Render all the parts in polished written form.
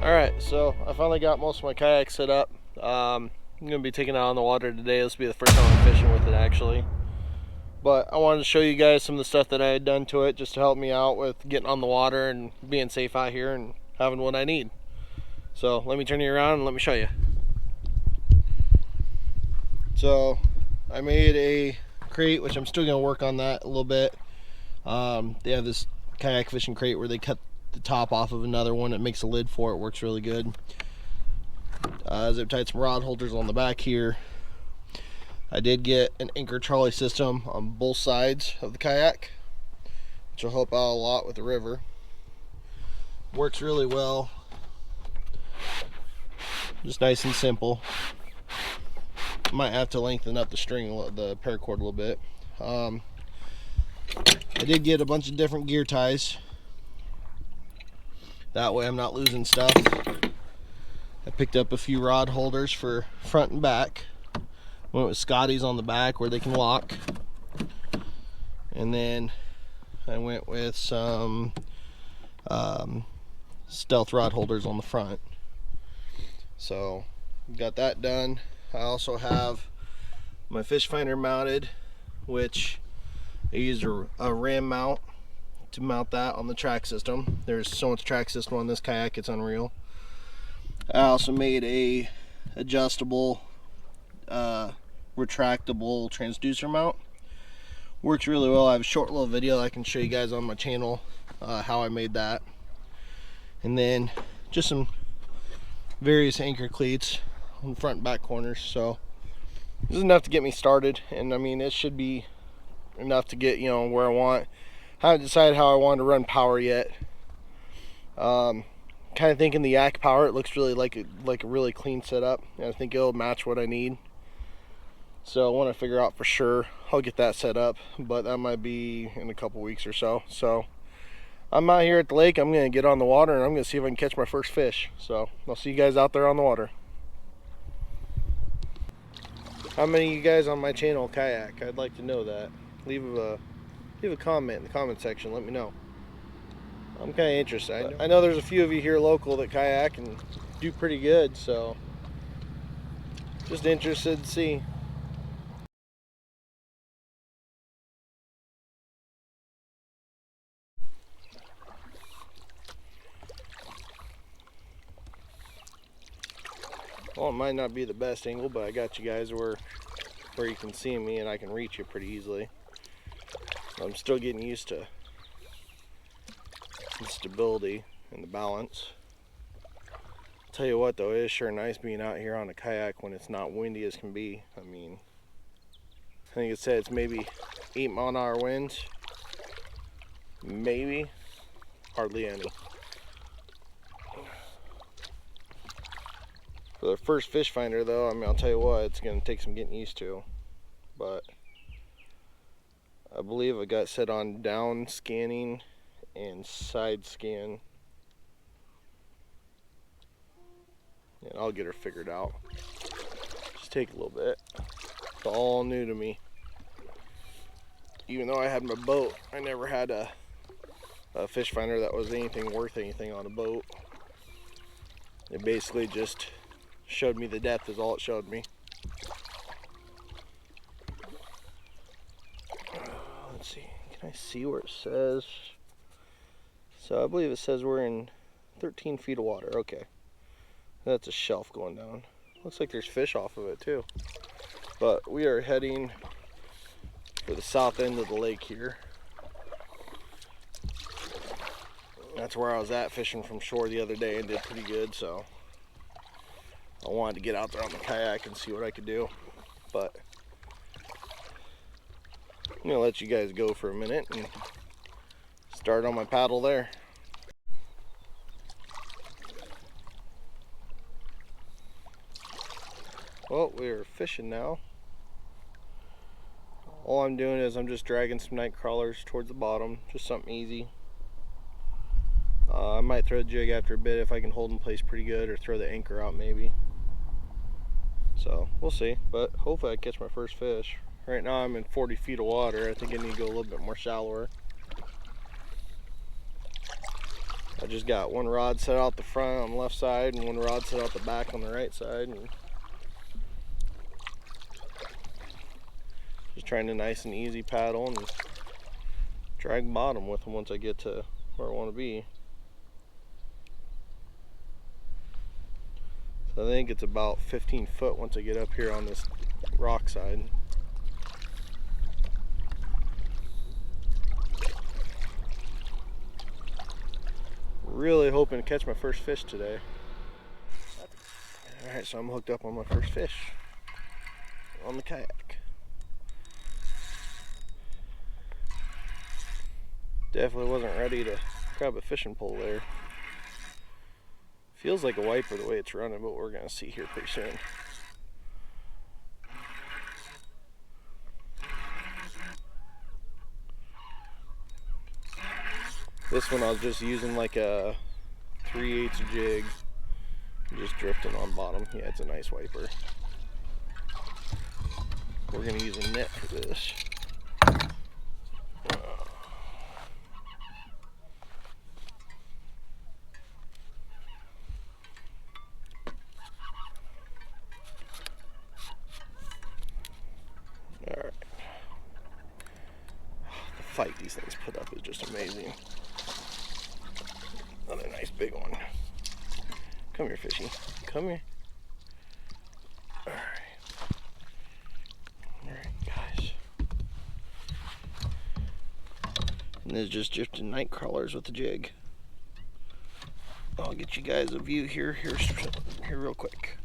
Alright, so I finally got most of my kayak set up. I'm going to be taking it out on the water today. This will be the first time I'm fishing with it actually. But I wanted to show you guys some of the stuff that I had done to it just to help me out with getting on the water and being safe out here and having what I need. So let me turn you around and let me show you. So I made a crate, which I'm still going to work on that a little bit. They have this kayak fishing crate where they cut the top off of another one. It makes a lid for it. Works really good. Zip tied some rod holders on the back here. I did get an anchor trolley system on both sides of the kayak, which will help out a lot with the river. Works really well. Just nice and simple. Might have to lengthen up the string, the paracord a little bit. I did get a bunch of different gear ties. That way I'm not losing stuff. I picked up a few rod holders for front and back. Went with Scotty's on the back where they can lock. And then I went with some stealth rod holders on the front. So got that done. I also have my fish finder mounted, which I used a ram mount to mount that on the track system. There's so much track system on this kayak, it's unreal. I also made a adjustable retractable transducer mount. Works really well. I have a short little video I can show you guys on my channel how I made that. And then just some various anchor cleats on the front and back corners. So this is enough to get me started, and I mean it should be enough to get, you know, where I want. I haven't decided how I want to run power yet. Kind of thinking the yak power, it looks really like a really clean setup, and I think it'll match what I need. So I want to figure out for sure. I'll get that set up, but that might be in a couple weeks or so. So I'm out here at the lake. I'm going to get on the water and I'm going to see if I can catch my first fish. So I'll see you guys out there on the water. How many of you guys on my channel kayak? I'd like to know that. Leave a comment in the comment section. Let me know. I'm kind of interested. I know there's a few of you here local that kayak and do pretty good, so just interested to see. Well, it might not be the best angle, but I got you guys where you can see me and I can reach you pretty easily. I'm still getting used to the stability and the balance. I'll tell you what though, it is sure nice being out here on a kayak when it's not windy as can be. I mean, I think it said it's maybe 8 mile-an-hour winds. Maybe. Hardly any. For the first fish finder though, I mean, I'll tell you what, it's going to take some getting used to. But I believe I got set on down scanning and side scan. And I'll get her figured out. Just take a little bit. It's all new to me. Even though I had my boat, I never had a fish finder that was anything worth anything on a boat. It basically just showed me the depth is all it showed me. Let's see, can I see where it says? So I believe it says we're in 13 feet of water. Okay, that's a shelf going down. Looks like there's fish off of it too. But we are heading for the south end of the lake here. That's where I was at fishing from shore the other day and did pretty good, so I wanted to get out there on the kayak and see what I could do. But I'm gonna let you guys go for a minute and start on my paddle there. Well, we're fishing now. All I'm doing is I'm just dragging some night crawlers towards the bottom, just something easy. I might throw the jig after a bit if I can hold in place pretty good, or throw the anchor out maybe. So we'll see, but hopefully I catch my first fish. Right now I'm in 40 feet of water. I think I need to go a little bit more shallower. I just got one rod set out the front on the left side and one rod set out the back on the right side, and just trying to nice and easy paddle and drag bottom with them once I get to where I want to be. So I think it's about 15 foot once I get up here on this rock side. Really hoping to catch my first fish today. Alright, so I'm hooked up on my first fish on the kayak. Definitely wasn't ready to grab a fishing pole there. Feels like a wiper the way it's running, but we're gonna see here pretty soon. This one I was just using like a 3/8 jig, just drifting on bottom. Yeah, it's a nice wiper. We're gonna use a net for this. Alright. The fight these things put up is just amazing. Another nice big one. Come here, fishy. Come here. Alright. Alright, guys. And this is just drifting night crawlers with the jig. I'll get you guys a view here real quick.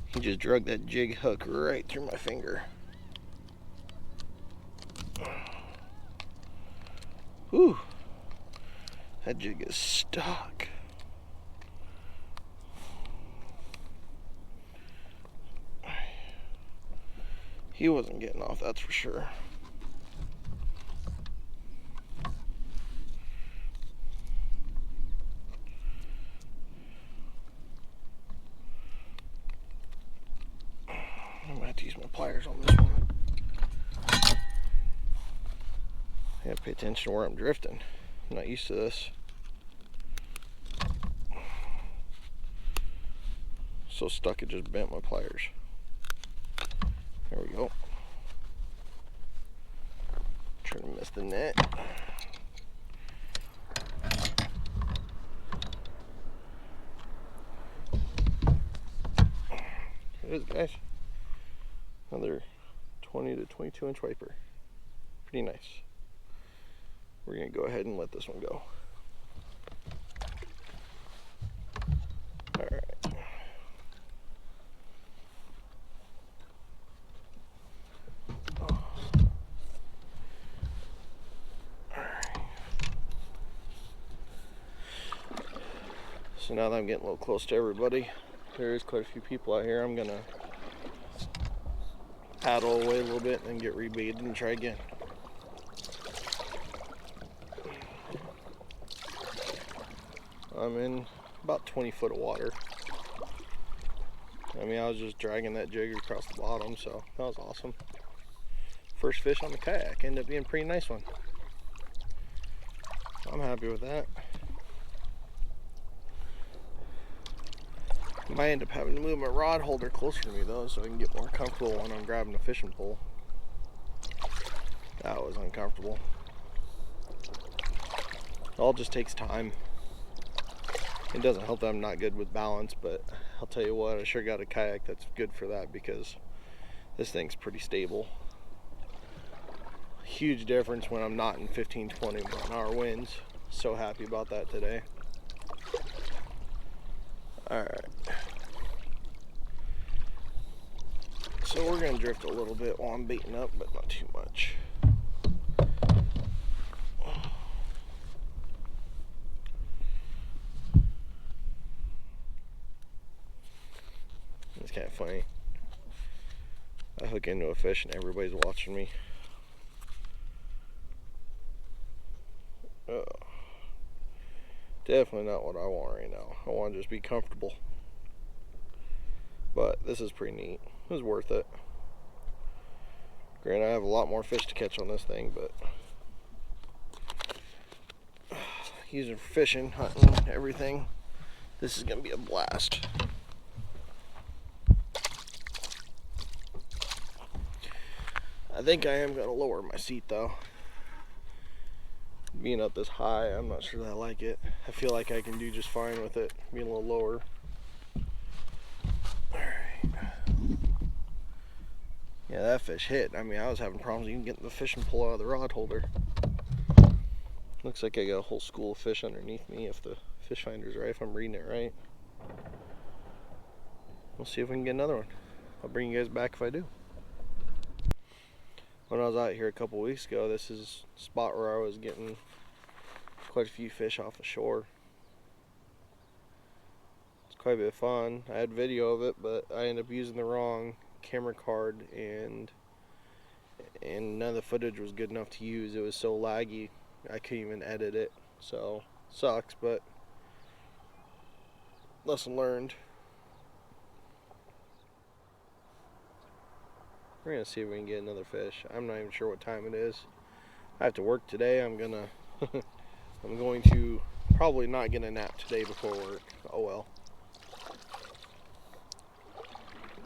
He just drug that jig hook right through my finger. Whew. That jig is stuck. He wasn't getting off, that's for sure. I'm gonna have to use my pliers on this one. I gotta pay attention to where I'm drifting. I'm not used to this. So stuck it just bent my pliers. There we go. Trying to miss the net. There it is, guys. Another 20 to 22 inch wiper. Pretty nice. We're gonna go ahead and let this one go. Alright. So now that I'm getting a little close to everybody, there is quite a few people out here. I'm gonna paddle away a little bit and then get rebaited and try again. I'm in about 20 foot of water. I mean, I was just dragging that jig across the bottom, so that was awesome. First fish on the kayak, ended up being a pretty nice one. I'm happy with that. Might end up having to move my rod holder closer to me though, so I can get more comfortable when I'm grabbing a fishing pole. That was uncomfortable. It all just takes time. It doesn't help that I'm not good with balance, but I'll tell you what, I sure got a kayak that's good for that because this thing's pretty stable. Huge difference when I'm not in 15-20 mile-an-hour winds. So happy about that today. Alright. So we're going to drift a little bit while I'm baiting up, but not too much. It's kind of funny. I hook into a fish and everybody's watching me. Definitely not what I want right now. I want to just be comfortable. But this is pretty neat. It was worth it. Granted, I have a lot more fish to catch on this thing, but using for fishing, hunting, everything. This is gonna be a blast. I think I am gonna lower my seat though. Being up this high, I'm not sure that I like it. I feel like I can do just fine with it being a little lower. Alright. Yeah, that fish hit. I mean, I was having problems even getting the fishing pole out of the rod holder. Looks like I got a whole school of fish underneath me if the fish finder's right, if I'm reading it right. We'll see if we can get another one. I'll bring you guys back if I do. When I was out here a couple weeks ago, this is a spot where I was getting quite a few fish off the shore. It's quite a bit of fun. I had video of it, but I ended up using the wrong camera card, and none of the footage was good enough to use. It was so laggy, I couldn't even edit it. So, sucks, but lesson learned. We're gonna see if we can get another fish. I'm not even sure what time it is. I have to work today. I'm going to probably not get a nap today before work. Oh well.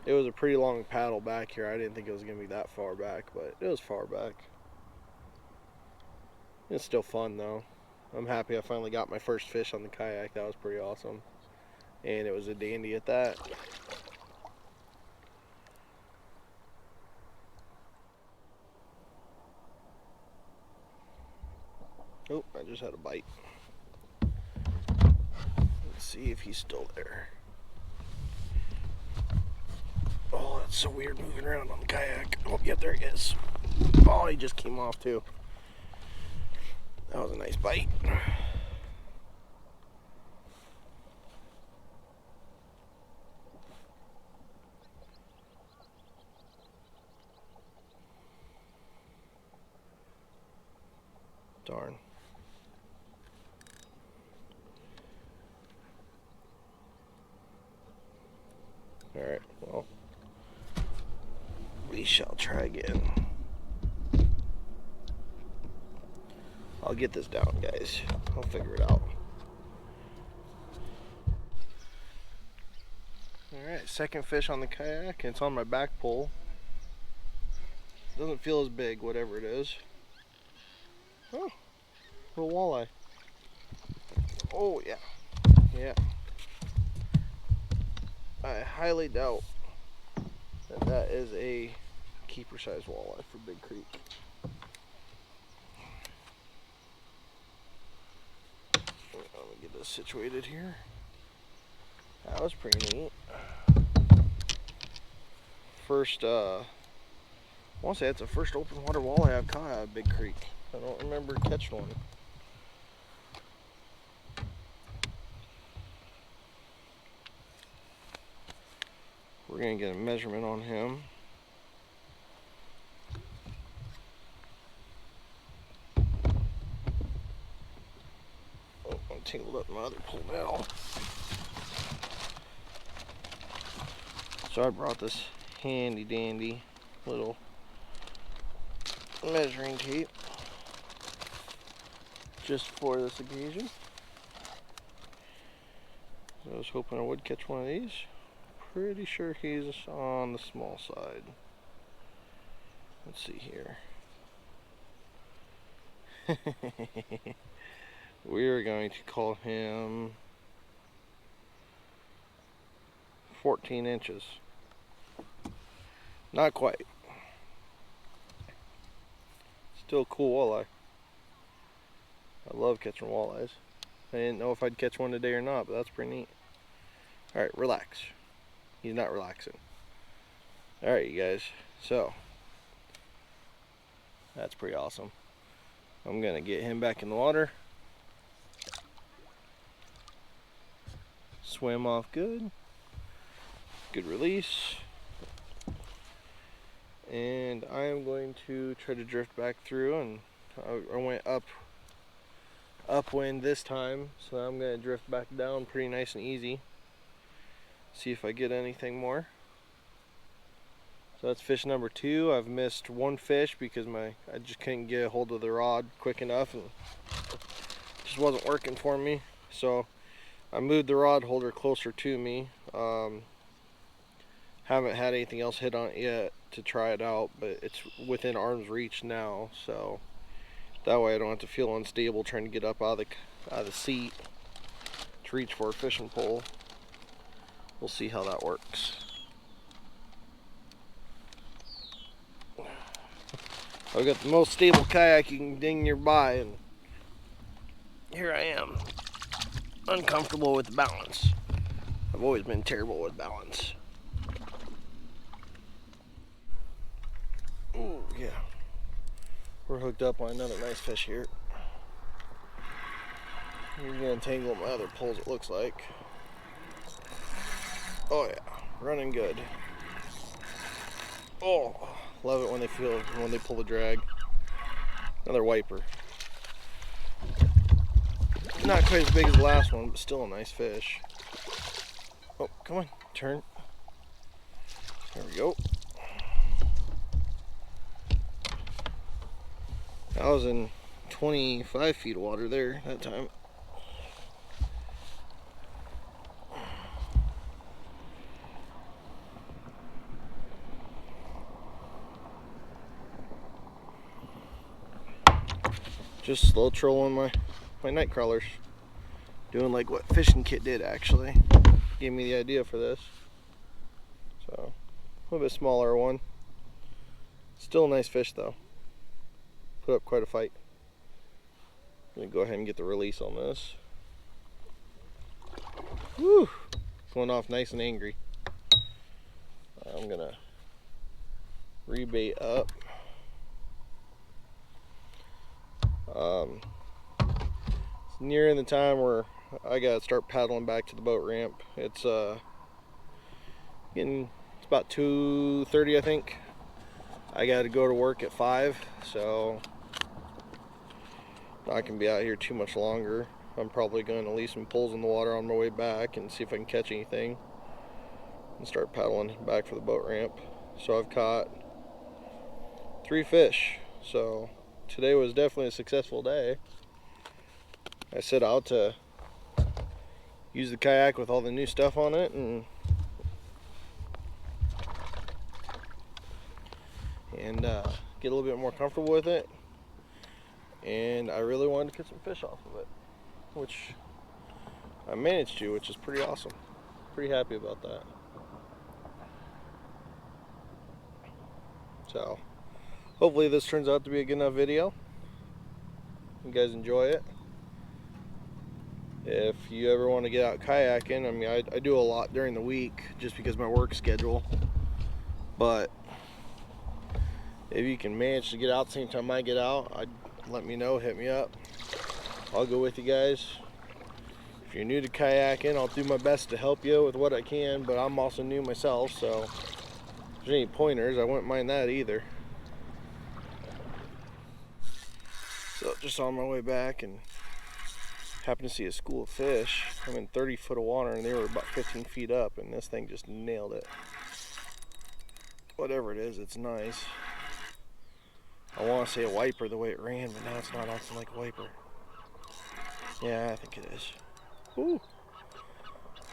It was a pretty long paddle back here. I didn't think it was gonna be that far back, but it was far back. It's still fun though. I'm happy I finally got my first fish on the kayak. That was pretty awesome. And it was a dandy at that. Oh, I just had a bite. Let's see if he's still there. Oh, that's so weird moving around on the kayak. Oh, yeah, there he is. Oh, he just came off too. That was a nice bite. Darn. Alright, well, we shall try again. I'll get this down, guys. I'll figure it out. Alright, second fish on the kayak, and it's on my back pole. Doesn't feel as big, whatever it is. Oh, little walleye. Oh, yeah. Yeah. I highly doubt that is a keeper size walleye for Big Creek. Let me get this situated here. That was pretty neat. First, I want to say it's the first open water walleye I've caught out of Big Creek. I don't remember catching one. We're going to get a measurement on him. Oh, I'm tangled up in my other pole now. So I brought this handy dandy little measuring tape just for this occasion. So I was hoping I would catch one of these. Pretty sure he's on the small side. Let's see here. We are going to call him 14 inches. Not quite. Still a cool walleye. I love catching walleyes. I didn't know if I'd catch one today or not, but that's pretty neat. Alright, relax. He's not relaxing. Alright, you guys. So, that's pretty awesome. I'm going to get him back in the water. Swim off good. Good release. And I am going to try to drift back through, and I went upwind this time, so I'm going to drift back down pretty nice and easy. See if I get anything more. So that's fish number 2. I've missed one fish because I just couldn't get a hold of the rod quick enough and just wasn't working for me, so I moved the rod holder closer to me. Haven't had anything else hit on it yet to try it out, but it's within arm's reach now, so that way I don't have to feel unstable trying to get up out of the seat to reach for a fishing pole. We'll see how that works. I've got the most stable kayak you can ding nearby, and here I am, uncomfortable with the balance. I've always been terrible with balance. Ooh, yeah. We're hooked up on another nice fish here. We're gonna tangle my other poles, it looks like. Oh yeah, running good. Oh, love it when they pull the drag. Another wiper. Not quite as big as the last one, but still a nice fish. Oh, come on, turn. There we go. I was in 25 feet of water there that time. Just slow trolling my night crawlers. Doing like what Fishing Kit did, actually. Gave me the idea for this. So, a little bit smaller one. Still a nice fish though. Put up quite a fight. I'm gonna go ahead and get the release on this. Woo! Going off nice and angry. I'm gonna rebait up. It's nearing the time where I gotta start paddling back to the boat ramp. It's about 2:30, I think. I gotta go to work at 5, so not gonna be out here too much longer. I'm probably going to leave some poles in the water on my way back and see if I can catch anything and start paddling back for the boat ramp. So I've caught 3 fish, so today was definitely a successful day. I set out to use the kayak with all the new stuff on it and get a little bit more comfortable with it. And I really wanted to get some fish off of it, which I managed to, which is pretty awesome. Pretty happy about that. So hopefully this turns out to be a good enough video. You guys enjoy it. If you ever want to get out kayaking, I mean, I do a lot during the week just because of my work schedule, but if you can manage to get out the same time I get out, let me know, hit me up. I'll go with you guys. If you're new to kayaking, I'll do my best to help you with what I can, but I'm also new myself, so if there's any pointers, I wouldn't mind that either. So just on my way back and happened to see a school of fish. I'm in 30 foot of water and they were about 15 feet up, and this thing just nailed it. Whatever it is, it's nice. I want to say a wiper the way it ran, but now it's not acting like a wiper. Yeah, I think it is. Ooh,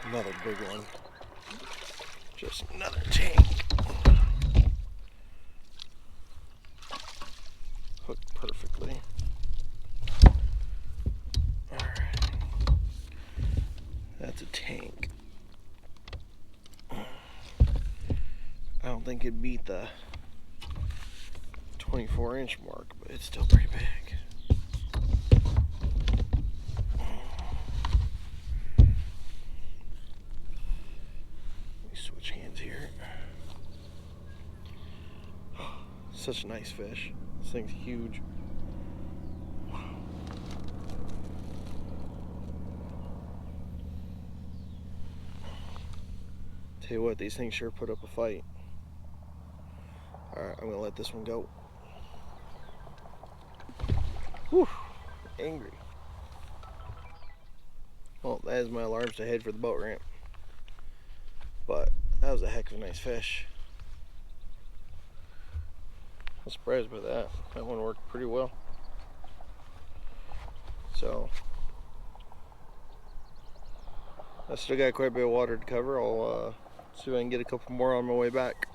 another big one. Just another tank. Hooked perfectly. Alright. That's a tank. I don't think it beat the 24-inch mark, but it's still pretty big. Let me switch hands here. Such a nice fish. This thing's huge. Wow. Tell you what, these things sure put up a fight. Alright, I'm gonna let this one go. Whew, angry. Well, that is my alarms to head for the boat ramp. But that was a heck of a nice fish. I'm surprised by that. That one worked pretty well. So I still got quite a bit of water to cover. I'll see if I can get a couple more on my way back.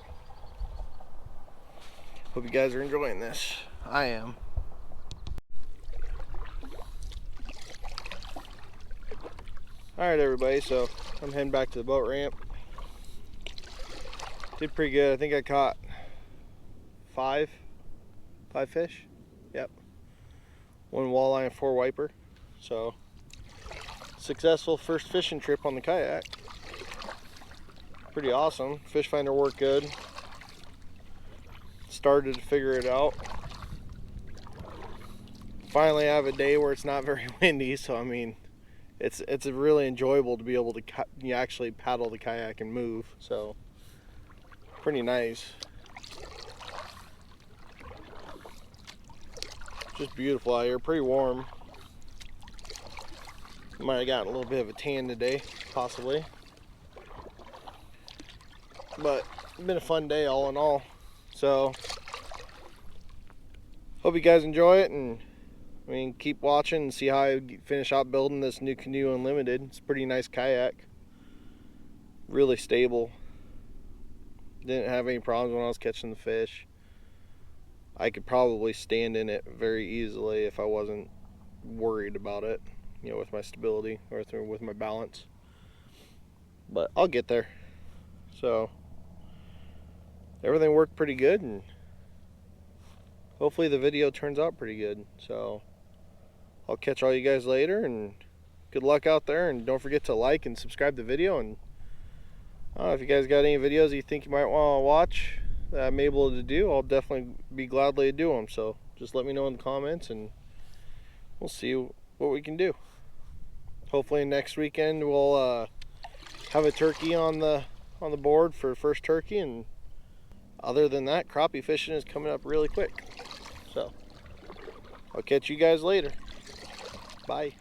Hope you guys are enjoying this. I am. Alright everybody, so I'm heading back to the boat ramp. Did pretty good. I think I caught five fish. Yep. 1 walleye and 4 wiper. So successful first fishing trip on the kayak. Pretty awesome. Fish finder worked good. Started to figure it out. Finally I have a day where it's not very windy, so I mean it's really enjoyable to be able to actually paddle the kayak and move. So pretty nice. Just beautiful out here. Pretty warm. Might have gotten a little bit of a tan today, possibly. But it's been a fun day all in all. So hope you guys enjoy it, and I mean keep watching and see how I finish out building this Nucanoe Unlimited. It's a pretty nice kayak. Really stable. Didn't have any problems when I was catching the fish. I could probably stand in it very easily if I wasn't worried about it, you know, with my stability or with my balance. But I'll get there. So everything worked pretty good, and hopefully the video turns out pretty good. So I'll catch all you guys later, and good luck out there, and don't forget to like and subscribe to the video. And if you guys got any videos you think you might want to watch that I'm able to do, I'll definitely be gladly to do them. So just let me know in the comments, and we'll see what we can do. Hopefully next weekend we'll have a turkey on the board for first turkey, and other than that, crappie fishing is coming up really quick. So I'll catch you guys later. Bye.